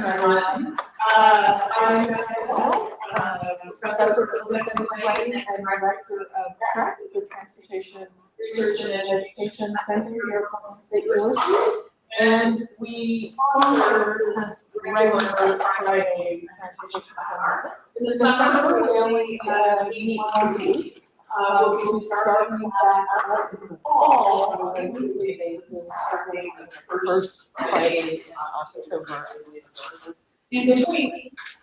everyone. I'm Professor of Physics and Planning and Director of TRAC, the Transportation Research and Education Center here at Boston State University. And we sponsor this regular Friday transportation seminar. In the summer, we only meet once a week. We'll be starting that in the fall on a weekly basis, starting the first Friday in October. In between,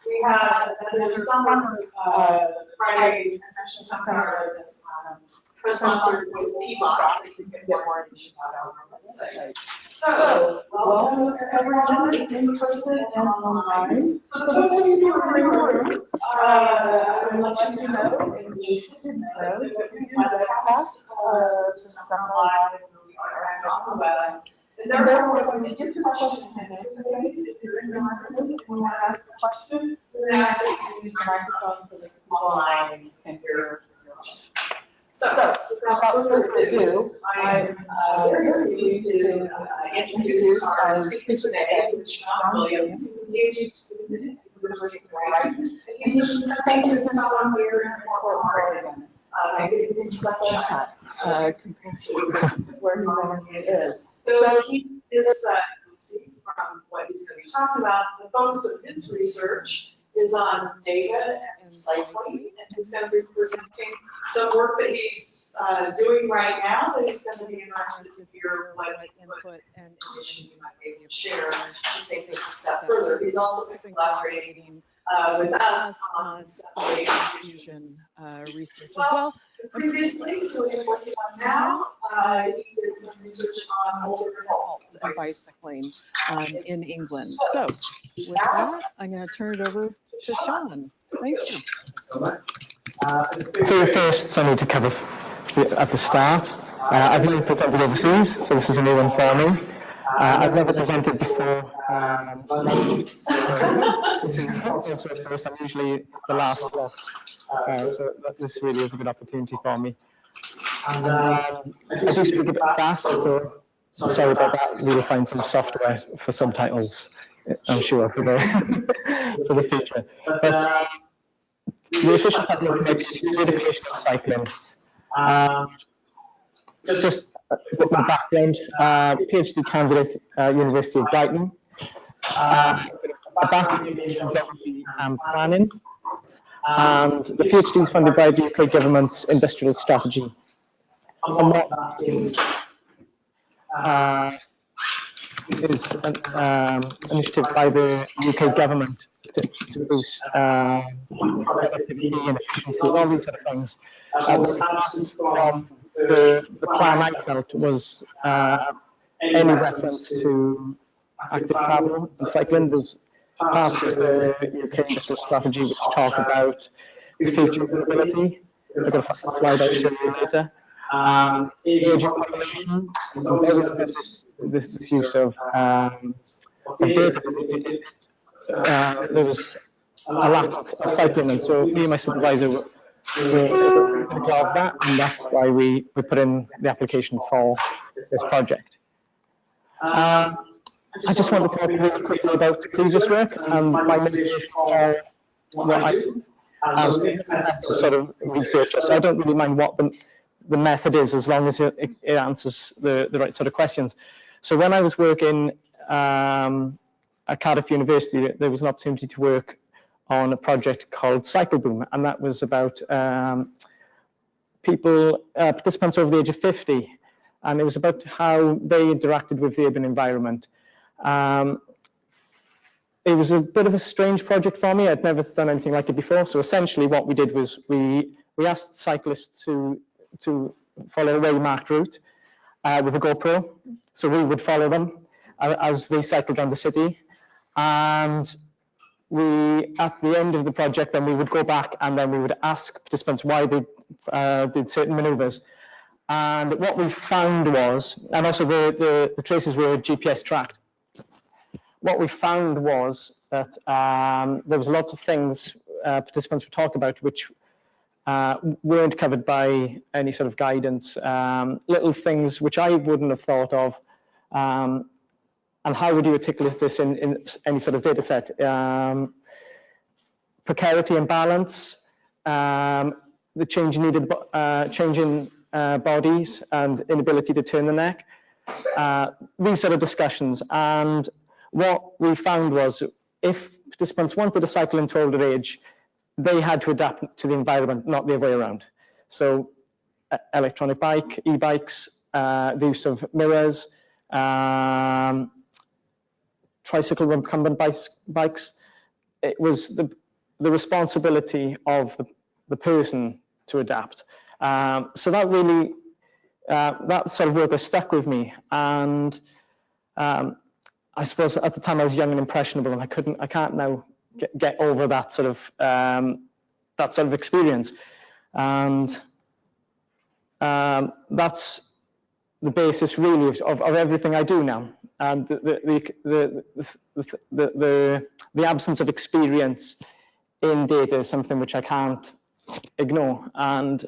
we have there's summer Friday transportation seminar that's sponsored with Peabody that you can get more information about on our website. So, welcome everyone in person and online. For those of you who are in the room, I would let you know, and you should know, that we do have a webcast of some live on the web. And therefore, when we get to the question and answer phase, if you're in the room and you want to ask a question, we're going to ask that you use the microphone so that people online can hear your question. So, without further ado, I'm very pleased to introduce our speaker today, which is Sean Williams, who's a PhD student at the University of Oregon. And he's spending his summer here in Portland, Oregon. It is such a compared to where he normally is. So he is, you'll see from what he's going to be talking about, the focus of his research is on data and cycling, and he's going to be presenting some work that he's doing right now that he's going to be interested to hear what input and information you might be able to share to take this a step further. He's also been collaborating with us on Datafication research as well. Previously, so he's working on now, he did some research on older adults and bicycling in England. So with that, I'm going to turn it over to Sean. Thank you. So much. So first, I need to cover at the start. I've never presented overseas, so this is a new one for me. I've never presented before. Also, of course, I'm usually the last lot. So this really is a good opportunity for me. And I do speak a bit fast, so sorry about that. We will find some software for subtitles, I'm sure, for the future. But the official title of Datafication and cycling. Just my background, PhD candidate at University of Brighton. A background in geography and planning. And the PhD is funded by the UK government's industrial strategy. And what that is an initiative by the UK government to boost productivity and efficiency and all these sort of things. What was absent from the plan I felt was any reference to active travel and cycling. There's parts of the UK industrial strategy which talk about the future of mobility. I've got a slide I'll show you later. Aging population, this use of data. There was a lack of cycling, and so me and my supervisor were critical of that, and that's why we put in the application for this project. I just wanted to talk really quickly about previous work and my motivation for what I do. As a sort of researcher, so I don't really mind what the method is as long as it answers the right sort of questions. So when I was working at Cardiff University, there was an opportunity to work on a project called Cycle Boom, and that was about participants over the age of 50, and it was about how they interacted with the urban environment. It was a bit of a strange project for me. I'd never done anything like it before. So essentially what we did was we asked cyclists to follow a well-marked route with a GoPro. So we would follow them as they cycled around the city. And at the end of the project, then we would go back and then we would ask participants why they did certain maneuvers. And what we found was, and also the traces were GPS tracked. What we found was that there was lots of things participants would talk about which weren't covered by any sort of guidance, little things which I wouldn't have thought of. and how would you articulate this in any sort of data set? Precarity and balance, the change in bodies and inability to turn the neck. These sort of discussions. And what we found was if participants wanted to cycle into older age, they had to adapt to the environment, not the other way around. So electronic bike, e-bikes, the use of mirrors, tricycle recumbent bikes. It was the responsibility of the person to adapt. So that really, that sort of work has stuck with me. And I suppose at the time I was young and impressionable, and I can't now get over that sort of experience. And that's the basis really of everything I do now. And the absence of experience in data is something which I can't ignore. And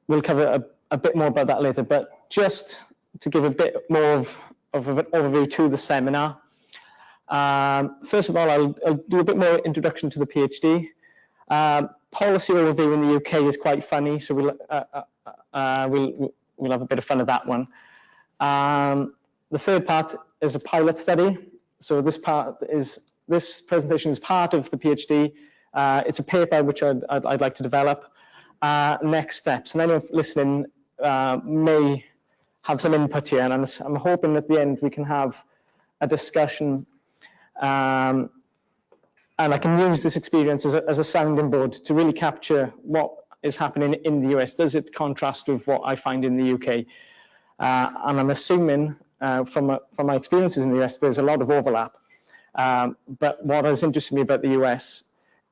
we'll cover a bit more about that later. But just to give a bit more of an overview to the seminar. First of all, I'll do a bit more introduction to the PhD. Policy overview in the UK is quite funny, so we'll have a bit of fun of that one. The third part is a pilot study. So this presentation is part of the PhD. It's a paper which I'd like to develop. Next steps, and anyone listening may have some input here, and I'm hoping at the end we can have a discussion, and I can use this experience as a sounding board to really capture what is happening in the US. Does it contrast with what I find in the UK? And I'm assuming from my experiences in the US, there's a lot of overlap. But what has interested me about the US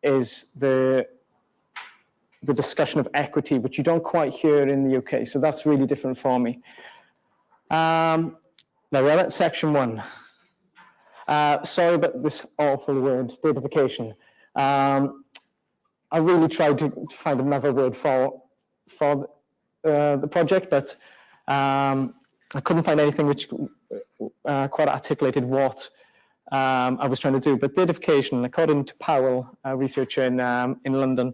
is the discussion of equity, which you don't quite hear in the UK. So that's really different for me. Now we're at section 1. Sorry about this awful word, datafication. I really tried to find another word for the project, but I couldn't find anything which quite articulated what I was trying to do. But datafication, according to Powell, a researcher in London,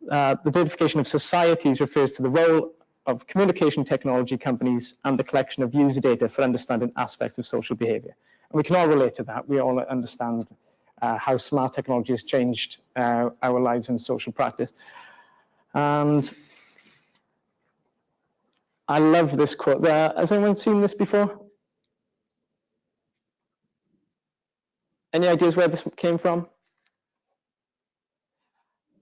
the datafication of societies refers to the role of communication technology companies and the collection of user data for understanding aspects of social behavior. And we can all relate to that. We all understand how smart technology has changed our lives and social practice. And I love this quote. Has anyone seen this before? Any ideas where this came from?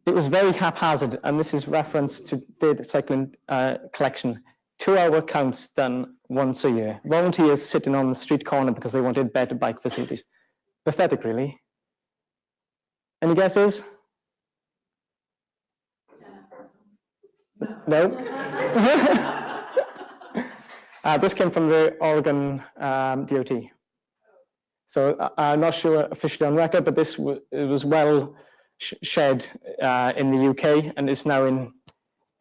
It was very haphazard, and this is reference to data cycling collection. 2-hour counts done once a year. Volunteers sitting on the street corner because they wanted better bike facilities. Pathetic, really. Any guesses? No? This came from the Oregon DOT. So I'm not sure officially on record, but it was well shared in the UK and is now in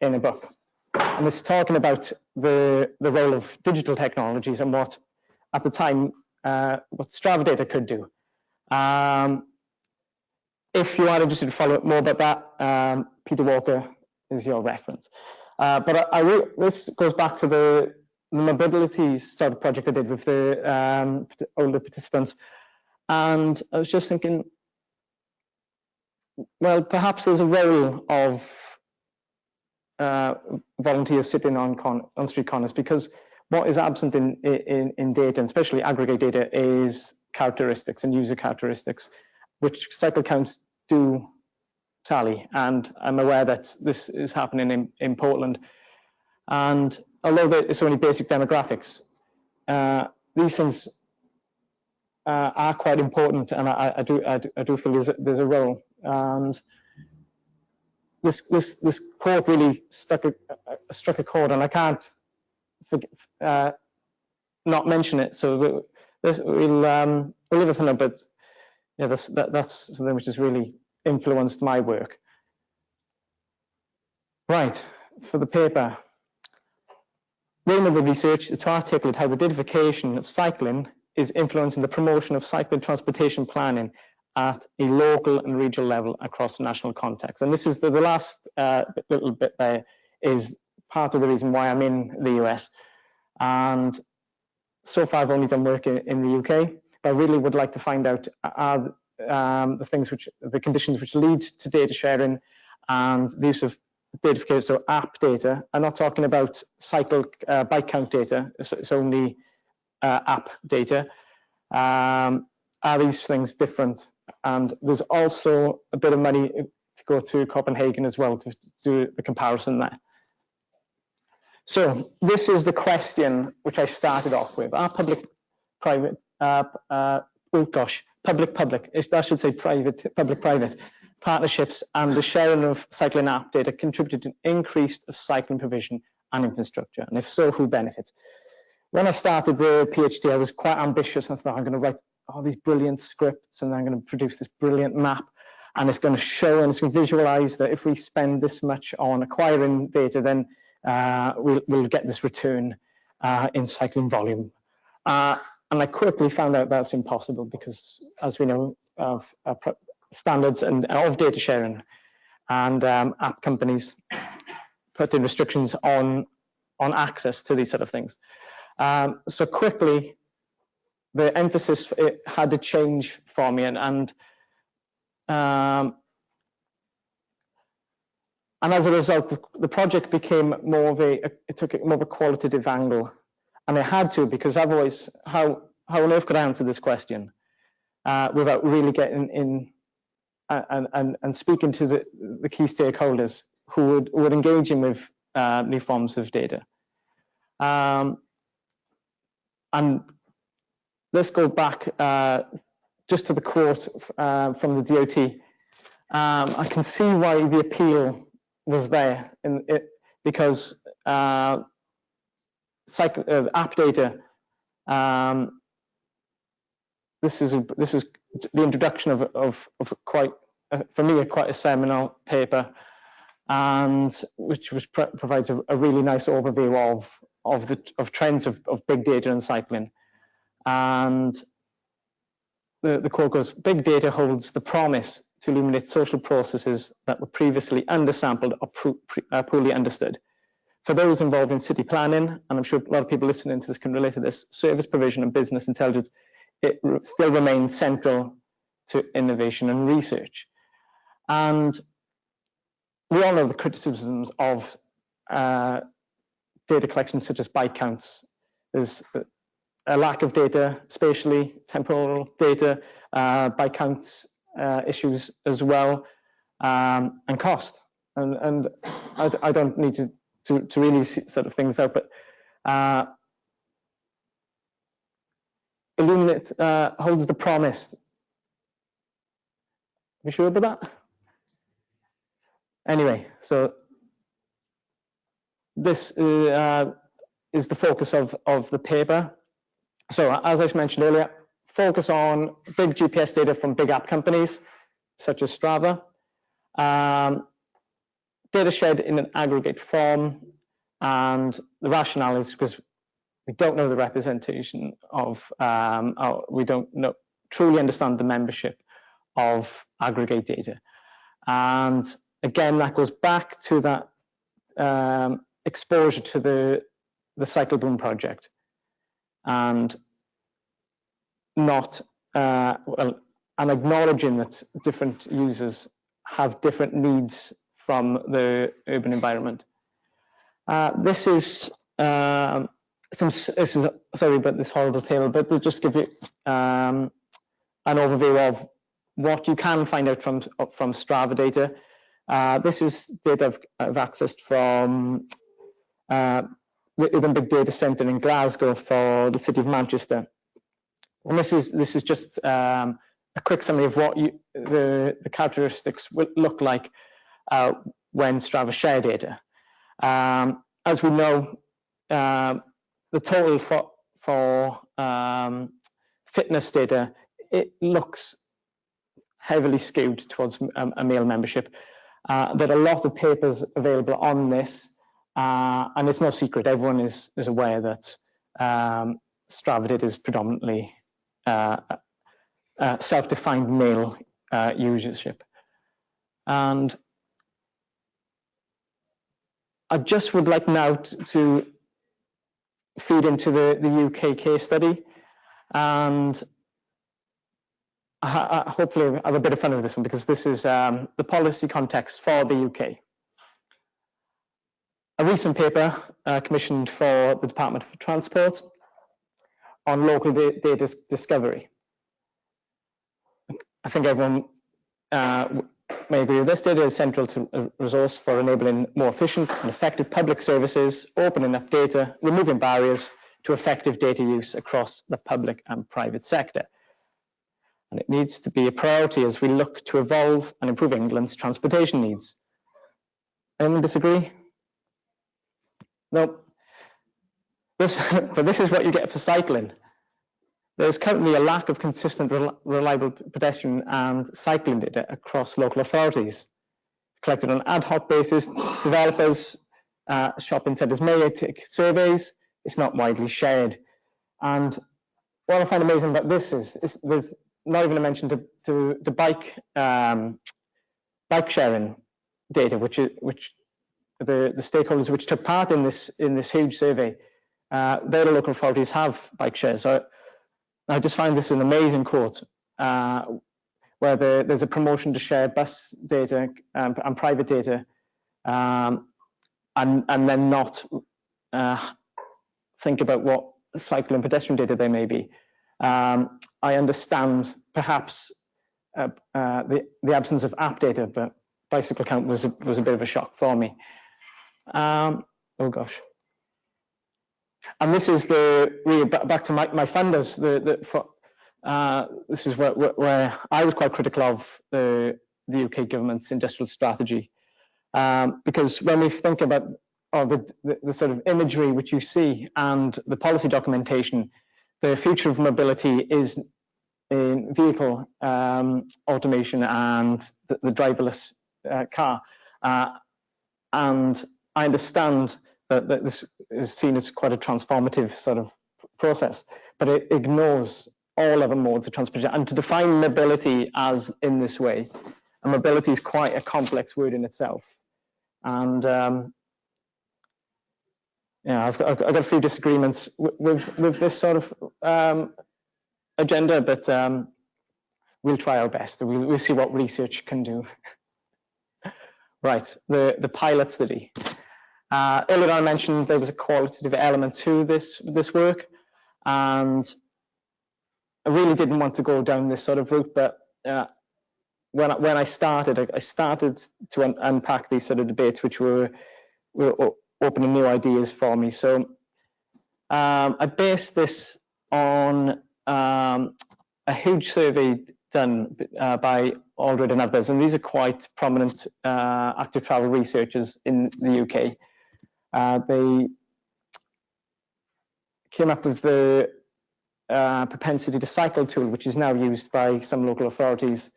a book. And it's talking about the role of digital technologies and what, at the time, what Strava Data could do. If you are interested to follow up more about that, Peter Walker is your reference. But this goes back to the mobility sort of project I did with the older participants. And I was just thinking, well, perhaps there's a role of volunteers sitting on street corners, because what is absent in data, and especially aggregate data, is characteristics and user characteristics, which cycle counts do tally. And I'm aware that this is happening in Portland. And although it's only basic demographics, these things are quite important, and I do feel there's a role. And this quote really struck a chord, and I can't not mention it. So we'll leave it for now. But yeah, that's something which has really influenced my work. Right, for the paper. The aim of the research is to articulate how the datafication of cycling is influencing the promotion of cycling transportation planning at a local and regional level across the national context. And this is the last little bit there is part of the reason why I'm in the US. And so far I've only done work in the UK, but I really would like to find out are the conditions which lead to data sharing and the use of datafication, so app data. I'm not talking about bike count data, it's only app data. Are these things different? And there's also a bit of money to go through Copenhagen as well to do the comparison there. So this is the question which I started off with. Are public-private, public-public, I should say public-private partnerships and the sharing of cycling app data contributed to an increase of cycling provision and infrastructure? And if so, who benefits? When I started the PhD, I was quite ambitious. I thought I'm going to write all these brilliant scripts and I'm going to produce this brilliant map, and it's going to show and it's going to visualize that if we spend this much on acquiring data, then we'll get this return in cycling volume. And I quickly found out that's impossible because, as we know, of standards and of data sharing, and app companies put in restrictions on access to these sort of things. So quickly, the emphasis had to change for me, and as a result, the project became more of it took more of a qualitative angle, and it had to, because otherwise, how on earth could I answer this question without really getting in and speaking to the key stakeholders who would engage in with new forms of data. And let's go back just to the quote from the DOT. I can see why the appeal was there because app data. This is the introduction of quite for me quite a seminal paper, and which provides a really nice overview of trends of big data and cycling. And the quote goes, "Big data holds the promise to illuminate social processes that were previously undersampled or poorly understood. For those involved in city planning," and I'm sure a lot of people listening to this can relate to this, "service provision and business intelligence, it still remains central to innovation and research." And we all know the criticisms of data collection, such as bike counts. There's a lack of data, spatially, temporal data, bike counts issues as well, and cost. And I don't need to really see sort of things out, but Illuminate holds the promise. Are you sure about that? Anyway, so this is the focus of the paper. So as I mentioned earlier, focus on big GPS data from big app companies, such as Strava. Data shared in an aggregate form, and the rationale is because we don't know the representation of, we don't truly understand the membership of aggregate data. And again, that goes back to that exposure to the Cycle Boom project, and not and acknowledging that different users have different needs from the urban environment. This is sorry about this horrible table, but to just give you an overview of what you can find out from Strava data. This is data I've accessed from the Urban Big Data Centre in Glasgow for the City of Manchester, and this is just a quick summary of what the characteristics will look like when Strava share data. As we know, the total for fitness data, it looks heavily skewed towards a male membership. There are a lot of papers available on this, And it's no secret, everyone is aware that Strava Data is predominantly self-defined male usership. And I just would like now to feed into the UK case study, and hopefully have a bit of fun with this one, because this is the policy context for the UK. A recent paper commissioned for the Department for Transport on local data discovery. I think everyone may agree with this. Data is central to a resource for enabling more efficient and effective public services, opening up data, removing barriers to effective data use across the public and private sector. And it needs to be a priority as we look to evolve and improve England's transportation needs. Anyone disagree? No. But this is what you get for cycling. There's currently a lack of consistent, reliable pedestrian and cycling data across local authorities. Collected on an ad hoc basis, developers, shopping centres may take surveys. It's not widely shared. And what I find amazing about this is there's not even a mention to bike sharing data, which the stakeholders which took part in this huge survey, their local authorities have bike shares. So I just find this an amazing quote, where there's a promotion to share bus data and private data, and then not think about what cycle and pedestrian data there may be. I understand perhaps the absence of app data, but bicycle count was a bit of a shock for me. Oh gosh. And this is back to my funders. This is where I was quite critical of the UK government's industrial strategy, because when we think about the sort of imagery which you see and the policy documentation, the future of mobility is in vehicle automation and the driverless car, and I understand that this is seen as quite a transformative sort of process, but it ignores all other modes of transportation. And to define mobility as in this way, and mobility is quite a complex word in itself. And yeah, I've got a few disagreements with this sort of agenda, but we'll try our best. We'll see what research can do. Right, the pilot study. Earlier I mentioned there was a qualitative element to this work, and I really didn't want to go down this sort of route, but when I started to unpack these sort of debates, which were opening new ideas for me. So I based this on a huge survey done by Aldred and others, and these are quite prominent active travel researchers in the UK. They came up with the propensity to cycle tool, which is now used by some local authorities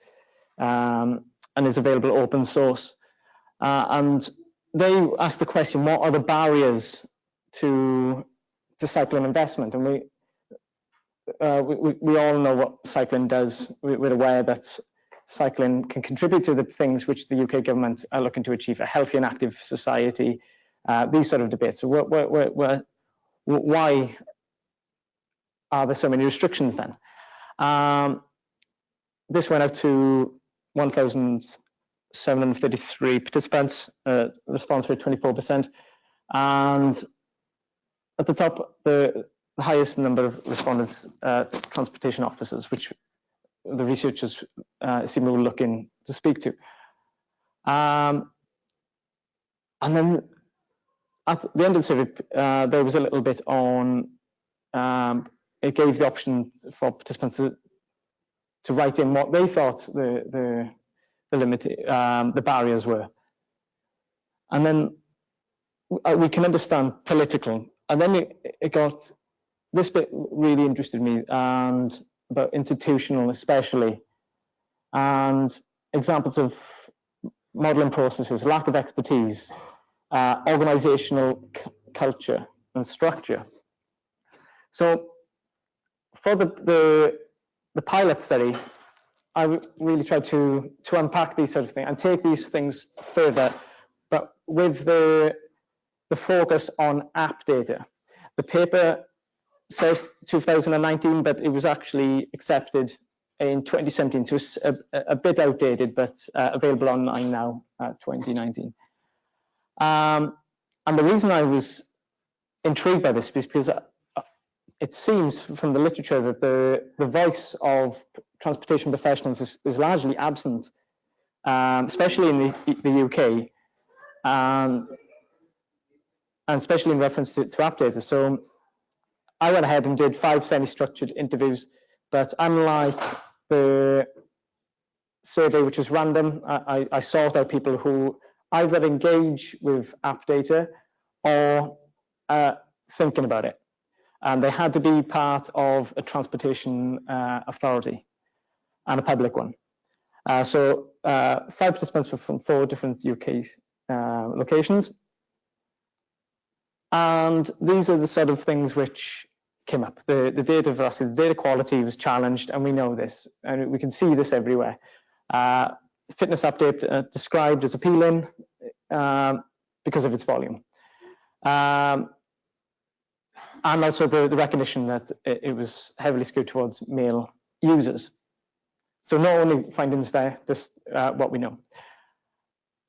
and is available open source. And they asked the question, what are the barriers to cycling investment? And we all know what cycling does. We're aware that cycling can contribute to the things which the UK government are looking to achieve, a healthy and active society, these sort of debates. So why are there so many restrictions then? This went out to 1,733 participants, response rate 24%, and at the top, the highest number of respondents, transportation officers, which the researchers seem to be looking to speak to. And then at the end of the survey, there was a little bit on, it gave the option for participants to write in what they thought the barriers were. And then we can understand political. And then it got, this bit really interested me, and about institutional especially, and examples of modelling processes, lack of expertise, organizational culture and structure. So for the pilot study, I really tried to unpack these sort of things and take these things further, but with the focus on app data. The paper says 2019, but it was actually accepted in 2017, so it's a bit outdated, but available online now, 2019. And the reason I was intrigued by this is because it seems from the literature that the voice of transportation professionals is largely absent, especially in the UK, and especially in reference to app data. So I went ahead and did 5 semi-structured interviews, but unlike the survey, which is random, I sought out people who either engage with app data or thinking about it. And they had to be part of a transportation authority and a public one. So 5 participants were from 4 different UK locations. And these are the sort of things which came up. The data veracity, the data quality was challenged, and we know this, and we can see this everywhere. Fitness update described as appealing because of its volume. And also the recognition that it was heavily skewed towards male users. So not only findings there, just what we know.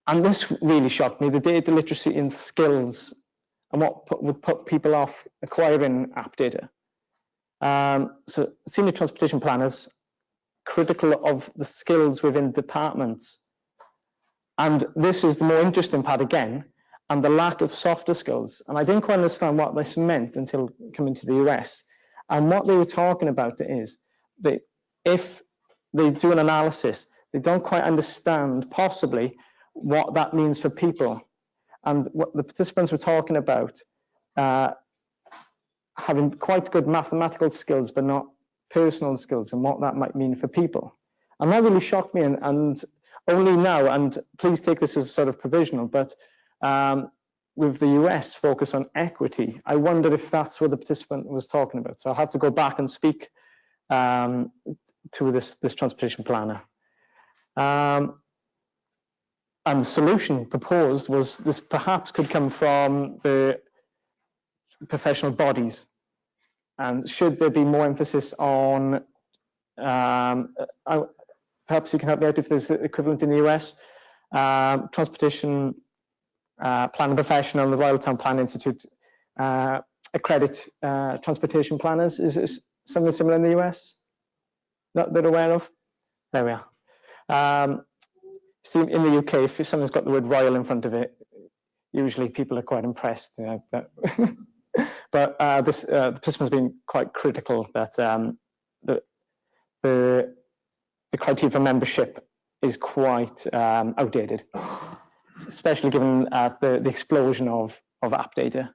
And this really shocked me, the data literacy in skills and what would put people off acquiring app data. So senior transportation planners, critical of the skills within departments. And this is the more interesting part again, and the lack of softer skills. And I didn't quite understand what this meant until coming to the US. And what they were talking about is that if they do an analysis, they don't quite understand possibly what that means for people. And what the participants were talking about, having quite good mathematical skills, but not personal skills, and what that might mean for people. And that really shocked me, and only now, and please take this as sort of provisional, but with the US focus on equity, I wondered if that's what the participant was talking about. So I'll have to go back and speak to this transportation planner. And the solution proposed was this perhaps could come from the professional bodies. And should there be more emphasis on, perhaps you can help me out if there's equivalent in the US, transportation planning professional, the Royal Town Plan Institute accredit transportation planners. Is this something similar in the US that they're aware of? There we are. See, in the UK, if someone's got the word royal in front of it, usually people are quite impressed. But the participant's been quite critical that the criteria for membership is quite outdated, especially given the explosion of app data.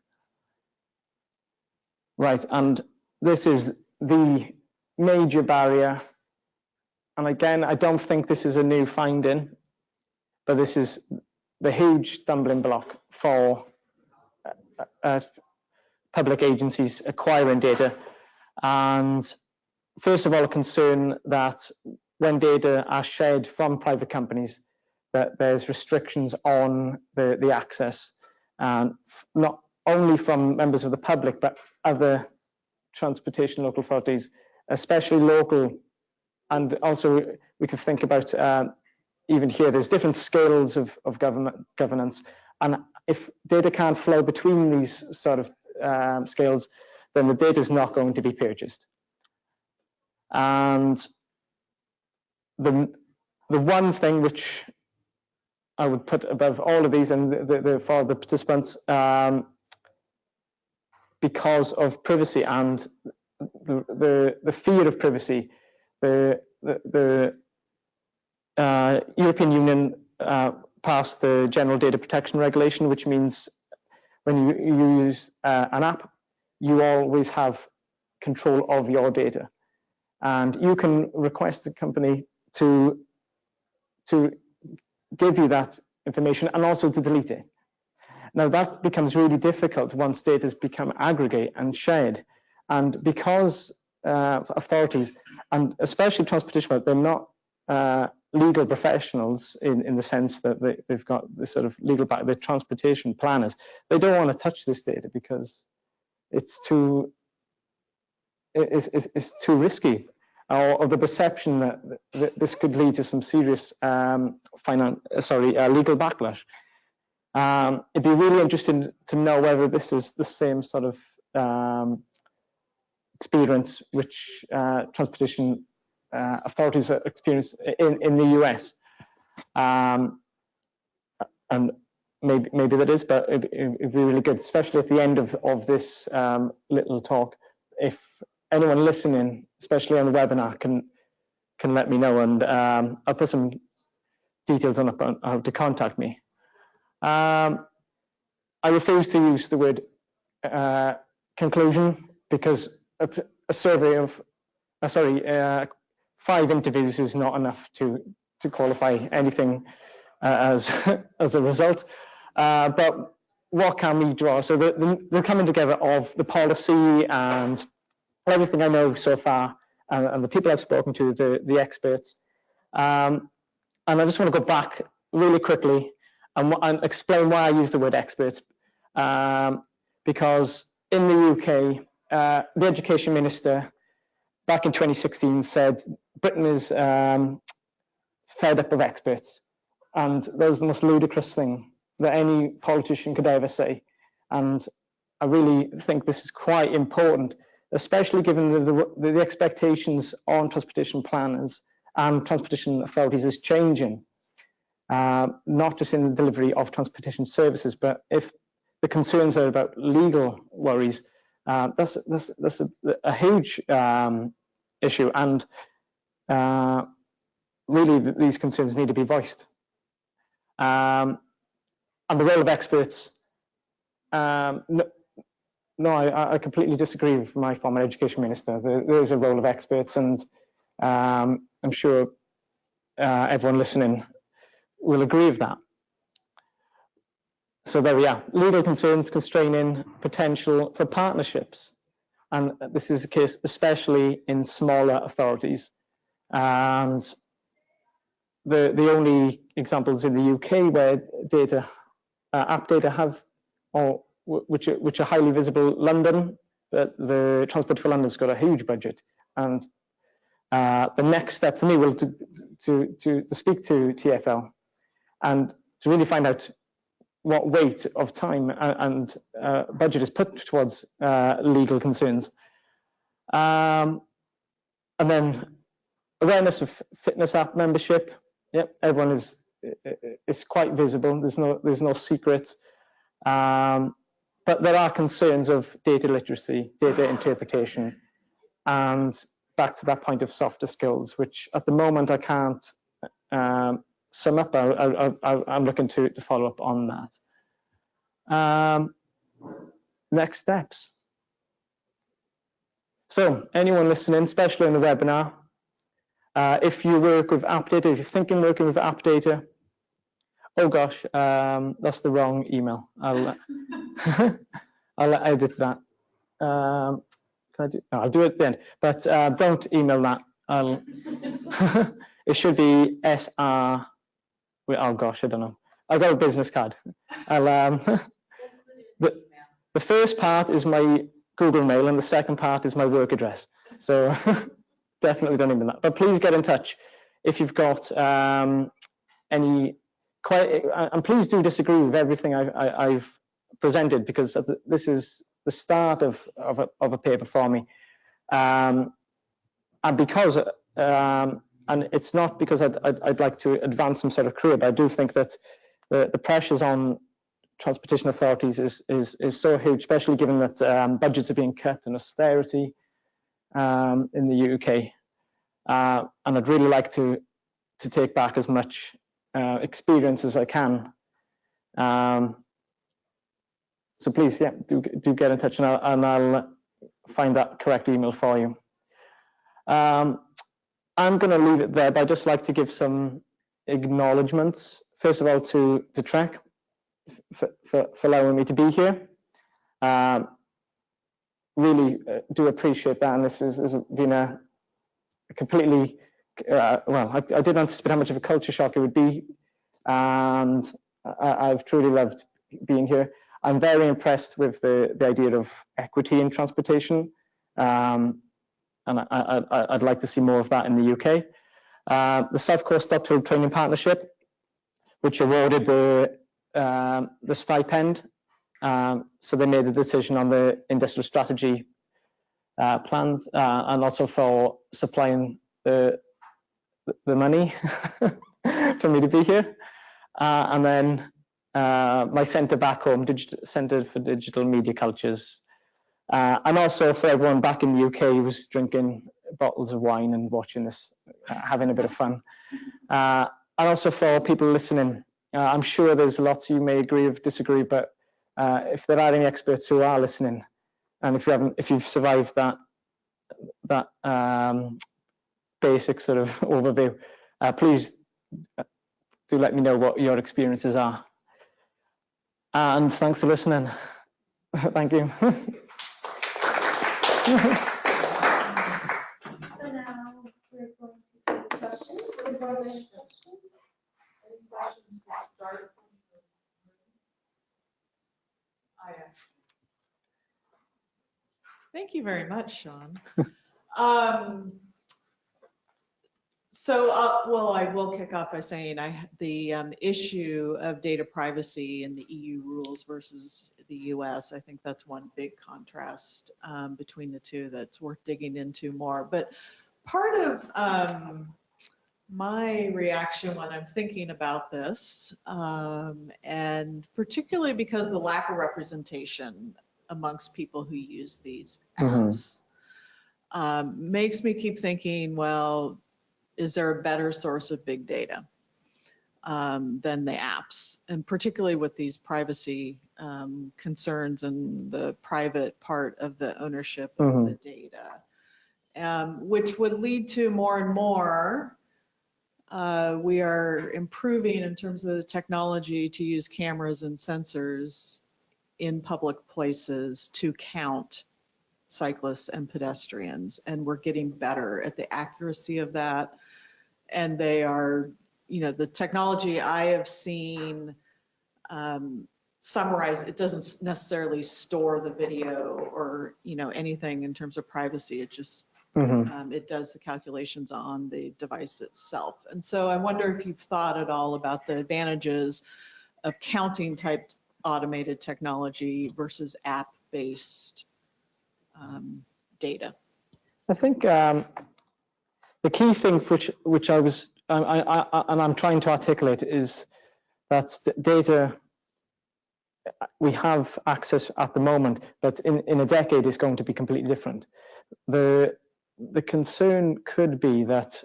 Right, and this is the major barrier. And again, I don't think this is a new finding, but this is the huge stumbling block for public agencies acquiring data. And first of all, a concern that when data are shared from private companies, that there's restrictions on the access, and not only from members of the public, but other transportation local authorities, especially local. And also we could think about even here, there's different scales of governance. And if data can't flow between these sort of scales, then the data is not going to be purchased. And the one thing which I would put above all of these, and for the participants, because of privacy and the fear of privacy, the European Union passed the General Data Protection Regulation, which means when you use an app, you always have control of your data, and you can request the company to give you that information and also to delete it. Now that becomes really difficult once data has become aggregate and shared. And because authorities, and especially transportation, they're not legal professionals in the sense that they've got this sort of legal back, the transportation planners, they don't want to touch this data because it's too risky, or the perception that this could lead to some serious legal backlash. It'd be really interesting to know whether this is the same sort of experience which transportation authorities experience in the US. And maybe that is, but it'd be really good, especially at the end of this little talk, if anyone listening, especially on the webinar, can let me know, and I'll put some details on how to contact me. I refuse to use the word conclusion, because a survey of 5 interviews is not enough to qualify anything as a result. But what can we draw? So the coming together of the policy and everything I know so far, and the people I've spoken to, the experts. And I just want to go back really quickly and explain why I use the word experts. Because in the UK, the Education Minister back in 2016 said Britain is fed up of experts. And that was the most ludicrous thing that any politician could ever say. And I really think this is quite important, especially given the expectations on transportation planners and transportation authorities is changing, not just in the delivery of transportation services, but if the concerns are about legal worries, that's a huge issue, and really these concerns need to be voiced. And the role of experts, no, I completely disagree with my former education minister. There is a role of experts, and I'm sure everyone listening will agree with that. So there we are. Legal concerns constraining potential for partnerships. And this is the case especially in smaller authorities. And the only examples in the UK where app data have, or which are highly visible, London, but the Transport for London's got a huge budget. And the next step for me will to speak to TfL and to really find out what weight of time and budget is put towards legal concerns. And then awareness of fitness app membership. Yep, everyone is quite visible. There's no secret. But there are concerns of data literacy, data interpretation, and back to that point of softer skills, which at the moment I can't sum up. I'm looking to follow up on that. Next steps. So anyone listening, especially in the webinar, if you work with app data, if you're thinking working with app data, oh gosh, that's the wrong email. I'll edit that. Can I do? No, I'll do it then. But don't email that. It should be SR. Oh gosh, I don't know. I've got a business card. The first part is my Google Mail, and the second part is my work address. So definitely don't email that. But please get in touch if you've got any. And please do disagree with everything I've presented, because this is the start of a paper for me, and because and it's not because I'd like to advance some sort of career, but I do think that the pressures on transportation authorities is so huge, especially given that budgets are being cut and austerity in the UK, and I'd really like to take back as much experience as I can. So please, yeah, do get in touch, and I'll find that correct email for you. I'm going to leave it there, but I'd just like to give some acknowledgements. First of all, to Trek. for allowing me to be here. Really do appreciate that, and this has been a completely, well, I didn't anticipate how much of a culture shock it would be, and I've truly loved being here. I'm very impressed with the idea of equity in transportation, and I'd like to see more of that in the UK. The South Coast Stop Road Training Partnership, which awarded the stipend, so they made a decision on the industrial strategy plans, and also for supplying the money for me to be here, and then my centre back home, Centre for Digital Media Cultures, and also for everyone back in the UK who was drinking bottles of wine and watching this, having a bit of fun, and also for people listening. I'm sure there's lots of you may agree or disagree, but if there are any experts who are listening, and if you've survived that basic sort of overview, please do let me know what your experiences are. And thanks for listening. Thank you. So now we're going to take questions. Any questions to start? Thank you very much, Sean. Well, I will kick off by saying the issue of data privacy in the EU rules versus the US, I think that's one big contrast between the two that's worth digging into more. But part of my reaction when I'm thinking about this, and particularly because the lack of representation amongst people who use these apps, makes me keep thinking, well, is there a better source of big data than the apps? And particularly with these privacy concerns and the private part of the ownership of the data, which would lead to more and more. We are improving in terms of the technology to use cameras and sensors in public places to count cyclists and pedestrians, and we're getting better at the accuracy of that. And they are, the technology I have seen summarize, it doesn't necessarily store the video or anything in terms of privacy. It just it does the calculations on the device itself. And so I wonder if you've thought at all about the advantages of counting type automated technology versus app-based data. I think the key thing which I'm trying to articulate is that data we have access at the moment, but in a decade it's going to be completely different. The concern could be that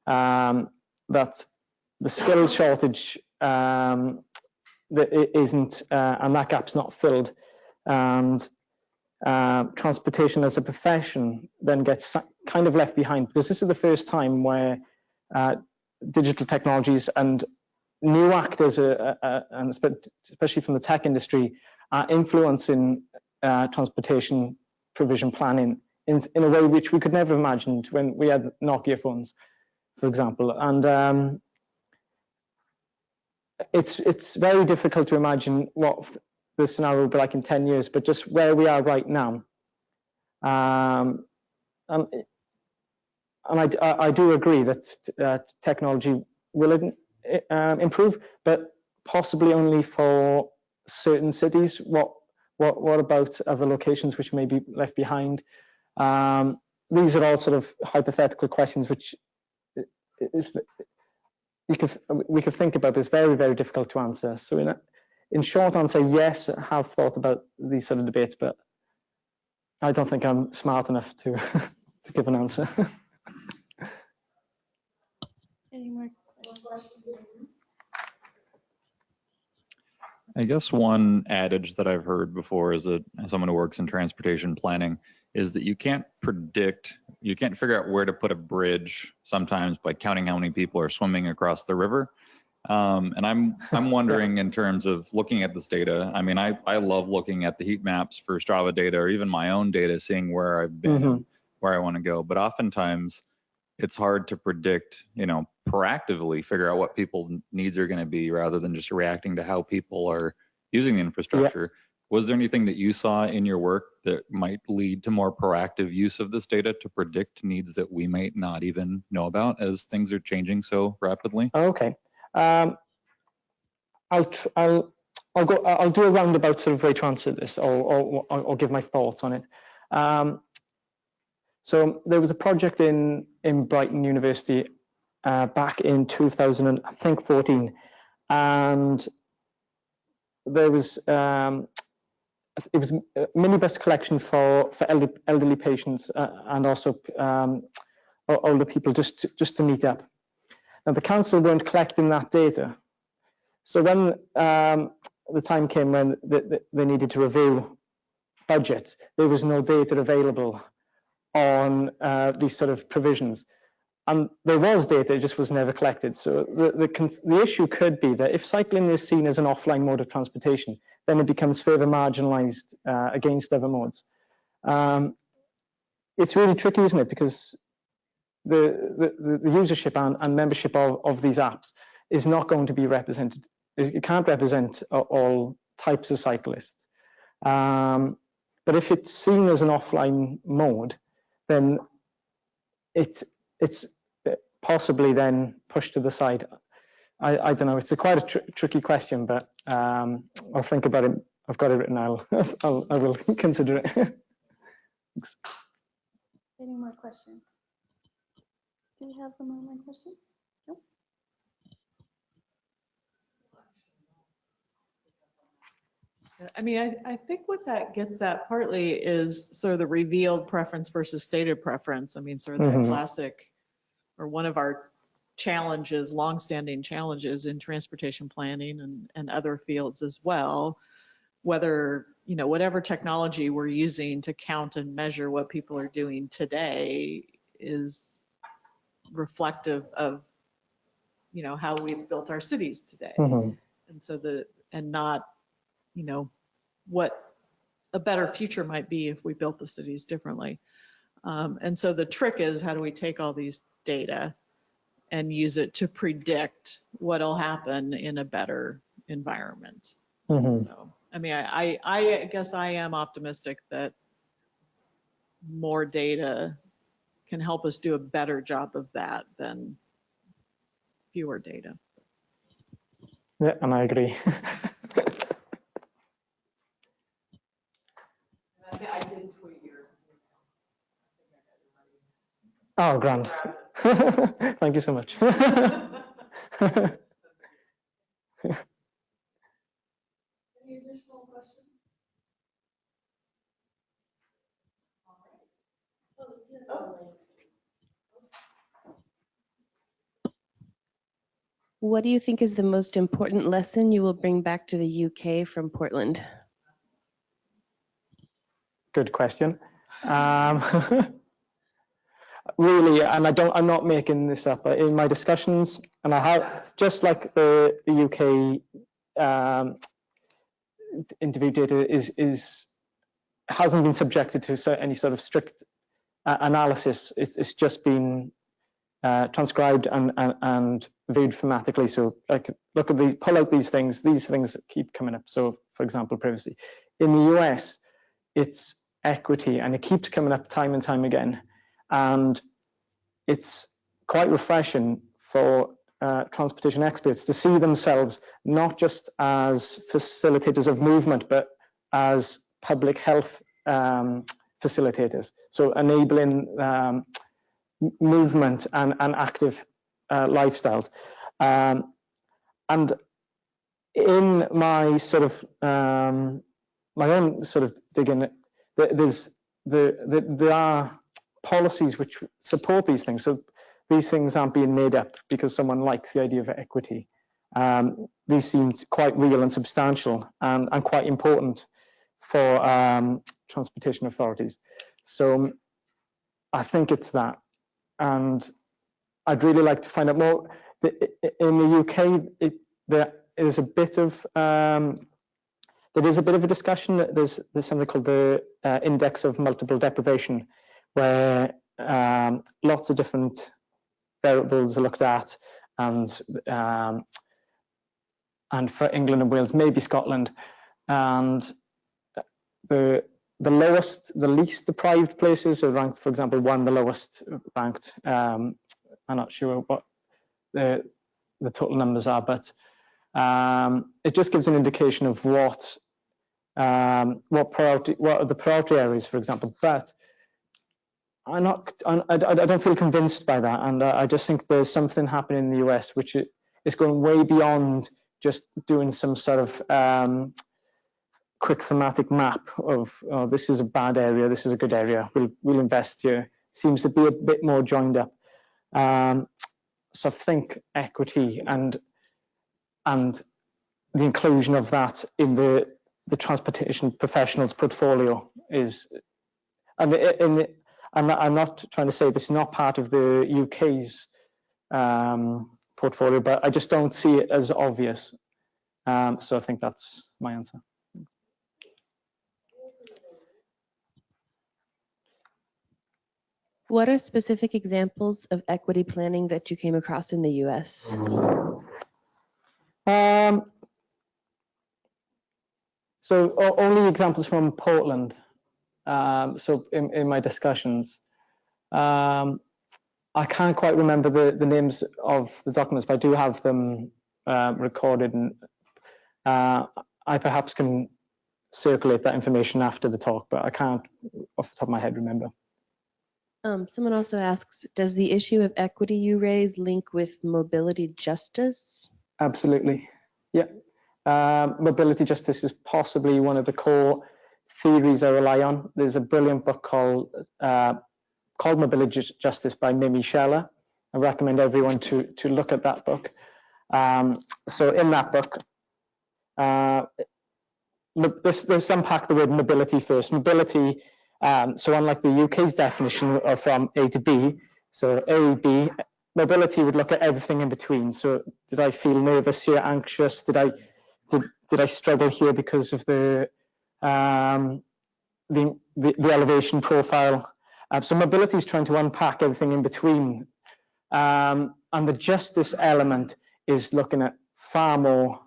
that the skill shortage that isn't and that gap's not filled, and transportation as a profession then gets kind of left behind, because this is the first time where digital technologies and new actors, and especially from the tech industry, are influencing transportation provision planning in a way which we could never have imagined when we had Nokia phones, for example. And it's very difficult to imagine what the scenario will be like in 10 years, but just where we are right now. And I do agree that technology will improve, but possibly only for certain cities. What about other locations which may be left behind? These are all sort of hypothetical questions which we could think about, but it's very, very difficult to answer. So in short answer, yes, I have thought about these sort of debates, but I don't think I'm smart enough to to give an answer. Any more questions? I guess one adage that I've heard before as someone who works in transportation planning is that you can't figure out where to put a bridge sometimes by counting how many people are swimming across the river. And I'm wondering in terms of looking at this data. I mean, I love looking at the heat maps for Strava data or even my own data, seeing where I've been, and where I want to go. But oftentimes it's hard to predict, proactively figure out what people's needs are going to be rather than just reacting to how people are using the infrastructure. Was there anything that you saw in your work that might lead to more proactive use of this data to predict needs that we might not even know about as things are changing so rapidly? Okay. I'll do a roundabout sort of way to answer this, or I'll give my thoughts on it. So there was a project in Brighton University back in 2014, and there was it was a minibus collection for elderly patients and also older people just to meet up. Now the council weren't collecting that data, so when the time came when they needed to review budgets, there was no data available on these sort of provisions. And there was data, it just was never collected. So the issue could be that if cycling is seen as an offline mode of transportation, then it becomes further marginalized against other modes. It's really tricky, isn't it? Because the usership and membership of these apps is not going to be represented. It can't represent all types of cyclists. But if it's seen as an offline mode, then it's possibly then pushed to the side. I don't know. It's quite a tricky question, but I'll think about it. I've got it written. I will consider it. Thanks. Any more questions? Do we have some online questions? No? I mean, I think what that gets at partly is sort of the revealed preference versus stated preference. I mean, sort of that classic, or one of our challenges, longstanding challenges in transportation planning and other fields as well, whether, whatever technology we're using to count and measure what people are doing today is reflective of, how we've built our cities today. And so not, what a better future might be if we built the cities differently. And so the trick is, how do we take all these data and use it to predict what'll happen in a better environment? So, I mean, I guess I am optimistic that more data can help us do a better job of that than fewer data. Yeah, and I agree. I did tweet yours. Oh, grand. Thank you so much. Any additional questions? What do you think is the most important lesson you will bring back to the UK from Portland? Good question. Really, and I'm not making this up. In my discussions, and I have, just like the UK interview data hasn't been subjected to any sort of strict analysis. It's just been transcribed and viewed thematically. So I can look at pull out these things keep coming up. So for example, privacy. In the US, it's equity, and it keeps coming up time and time again. And it's quite refreshing for transportation experts to see themselves not just as facilitators of movement, but as public health facilitators. So enabling movement and active lifestyles. And in my sort of my own sort of digging, there are policies which support these things. So these things aren't being made up because someone likes the idea of equity. These seem quite real and substantial and quite important for transportation authorities. So I think it's that. And I'd really like to find out more. in the UK, there is a bit of a discussion. There's something called the index of multiple deprivation, where lots of different variables are looked at, and for England and Wales, maybe Scotland, and the least deprived places are ranked, for example, the lowest ranked. I'm not sure what the total numbers are, but it just gives an indication of what are the priority areas, for example. But I don't feel convinced by that, and I just think there's something happening in the US which is going way beyond just doing some sort of quick thematic map of, oh, this is a bad area, this is a good area, we'll invest here. Seems to be a bit more joined up. So I think equity and the inclusion of that in the transportation professionals portfolio is, and I'm not trying to say this is not part of the UK's portfolio, but I just don't see it as obvious. So I think that's my answer. What are specific examples of equity planning that you came across in the US? So only examples from Portland. So in my discussions, I can't quite remember the names of the documents, but I do have them recorded, and I perhaps can circulate that information after the talk, but I can't off the top of my head remember. Someone also asks, does the issue of equity you raise link with mobility justice? Absolutely, yeah. Mobility justice is possibly one of the core theories I rely on. There's a brilliant book called Mobility Justice by Mimi Scheller. I recommend everyone to look at that book. So in that book, let's unpack the word mobility first. Mobility, so unlike the UK's definition of from A to B, so A, B, mobility would look at everything in between. So did I feel nervous here, anxious? Did I struggle here because of the elevation profile? So mobility is trying to unpack everything in between. And the justice element is looking at far more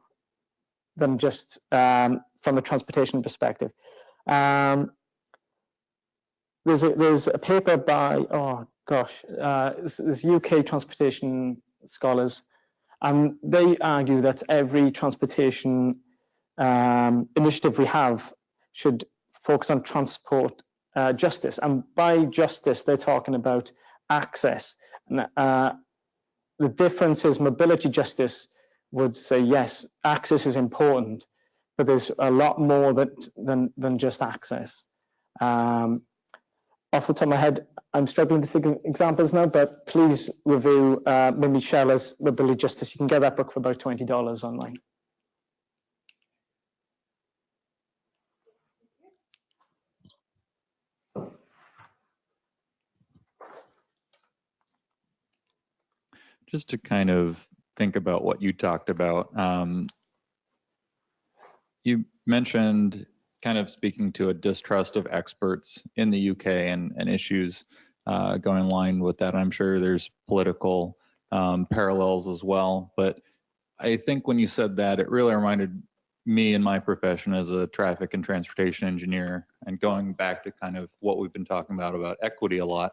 than just from a transportation perspective. There's a paper by, there's UK transportation scholars, and they argue that every transportation initiative we have should focus on transport justice. And by justice, they're talking about access. And, the difference is mobility justice would say, yes, access is important, but there's a lot more than just access. Off the top of my head, I'm struggling to figure examples now, but please review Mimi Scheller's Mobility Justice. You can get that book for about $20 online. Just to kind of think about what you talked about, you mentioned kind of speaking to a distrust of experts in the UK and issues going in line with that. I'm sure there's political parallels as well, but I think when you said that, it really reminded me in my profession as a traffic and transportation engineer, and going back to kind of what we've been talking about equity a lot.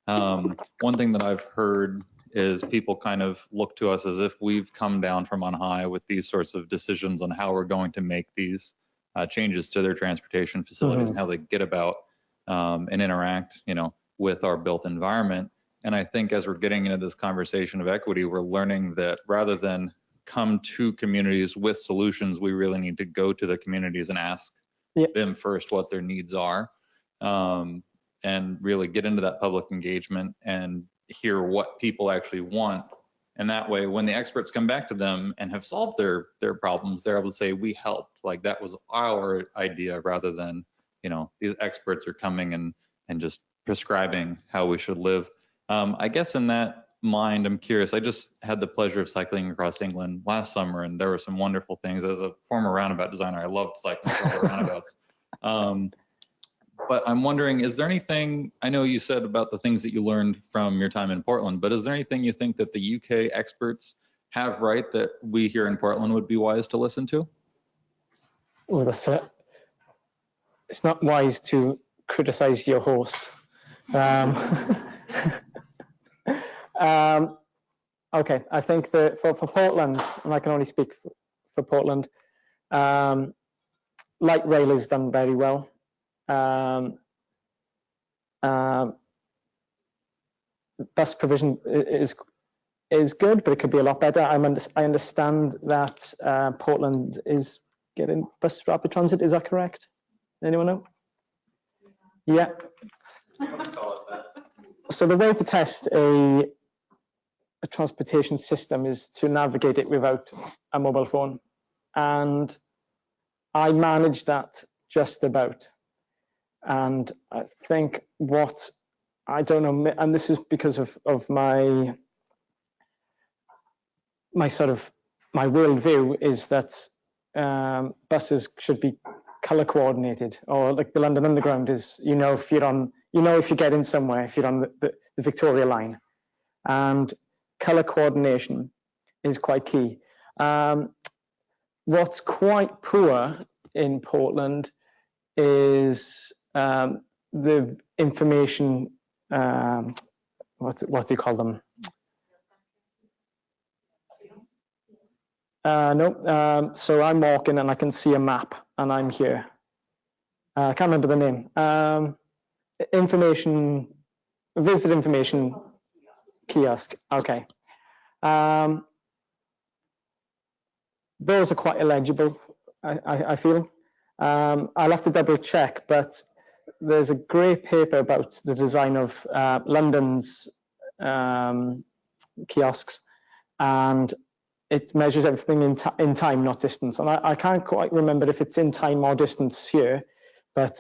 One thing that I've heard is people kind of look to us as if we've come down from on high with these sorts of decisions on how we're going to make these changes to their transportation facilities and how they get about and interact, with our built environment. And I think as we're getting into this conversation of equity, we're learning that rather than come to communities with solutions, we really need to go to the communities and ask them first what their needs are, and really get into that public engagement and hear what people actually want. And that way, when the experts come back to them and have solved their problems, they're able to say, we helped, like that was our idea, rather than, these experts are coming and just prescribing how we should live. I guess in that mind, I'm curious. I just had the pleasure of cycling across England last summer, and there were some wonderful things. As a former roundabout designer, I loved cycling across the roundabouts. But I'm wondering, is there anything, I know you said about the things that you learned from your time in Portland, but is there anything you think that the UK experts have right that we here in Portland would be wise to listen to? Oh, that's it. It's not wise to criticize your host. Okay, I think that for Portland, and I can only speak for Portland, light rail is done very well. Bus provision is good, but it could be a lot better. I understand that Portland is getting bus rapid transit. Is that correct? Anyone know? Yeah. So the way to test a transportation system is to navigate it without a mobile phone, and I manage that just about. And I think what I don't know, and this is because of my worldview, is that buses should be color coordinated, or like the London Underground is, if you're on, if you're getting somewhere, if you're on the Victoria line, and color coordination is quite key. What's quite poor in Portland is the information, what do you call them? No, so I'm walking and I can see a map and I'm here. I can't remember the name. Visit information kiosk. Okay. Those are quite illegible, I feel. I'll have to double check, but there's a great paper about the design of London's kiosks, and it measures everything in time, not distance. And I can't quite remember if it's in time or distance here, but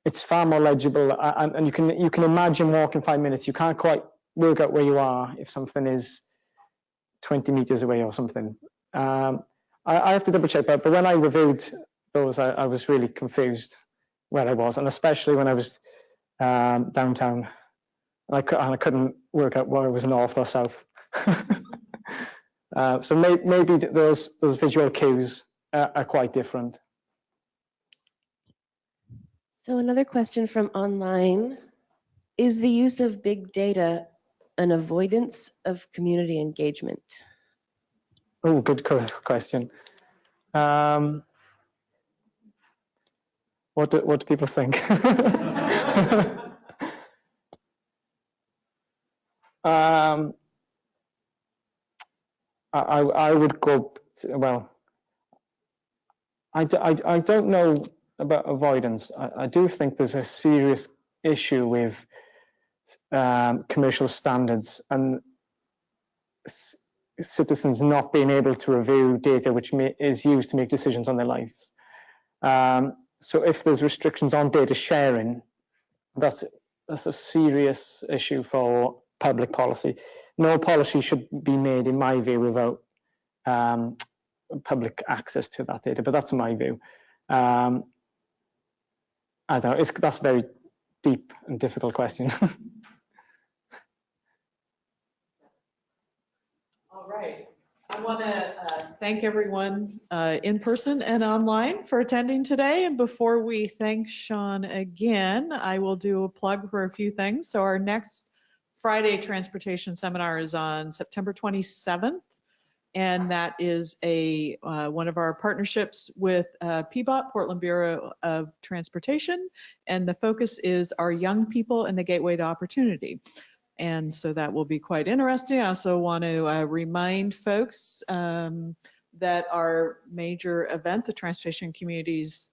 it's far more legible. And you can imagine walking 5 minutes. You can't quite work out where you are if something is 20 meters away or something. I have to double check, but when I reviewed those, I was really confused where I was, and especially when I was downtown. I couldn't work out whether it was north or south. So maybe those visual cues are quite different. So another question from online: is the use of big data an avoidance of community engagement? Oh, good question. What do people think? I would go to, well, I don't know about avoidance. I do think there's a serious issue with commercial standards and citizens not being able to review data which is used to make decisions on their lives. So if there's restrictions on data sharing, that's a serious issue for public policy. No policy should be made, in my view, without public access to that data, but that's my view. I don't know, that's a very deep and difficult question. All right. I want to thank everyone in person and online for attending today. And before we thank Sean again, I will do a plug for a few things. So our next Friday transportation seminar is on September 27th. And that is one of our partnerships with PBOT, Portland Bureau of Transportation. And the focus is our young people and the gateway to opportunity. And so that will be quite interesting. I also want to remind folks that our major event, the Transportation Communities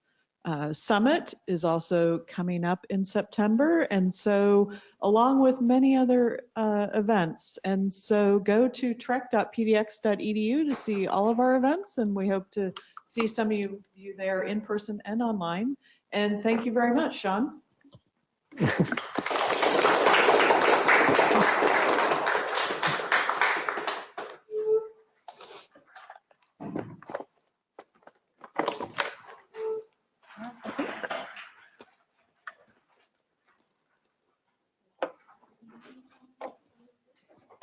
Summit, is also coming up in September. And so along with many other events. And so go to trek.pdx.edu to see all of our events. And we hope to see some of you there in person and online. And thank you very much, Sean.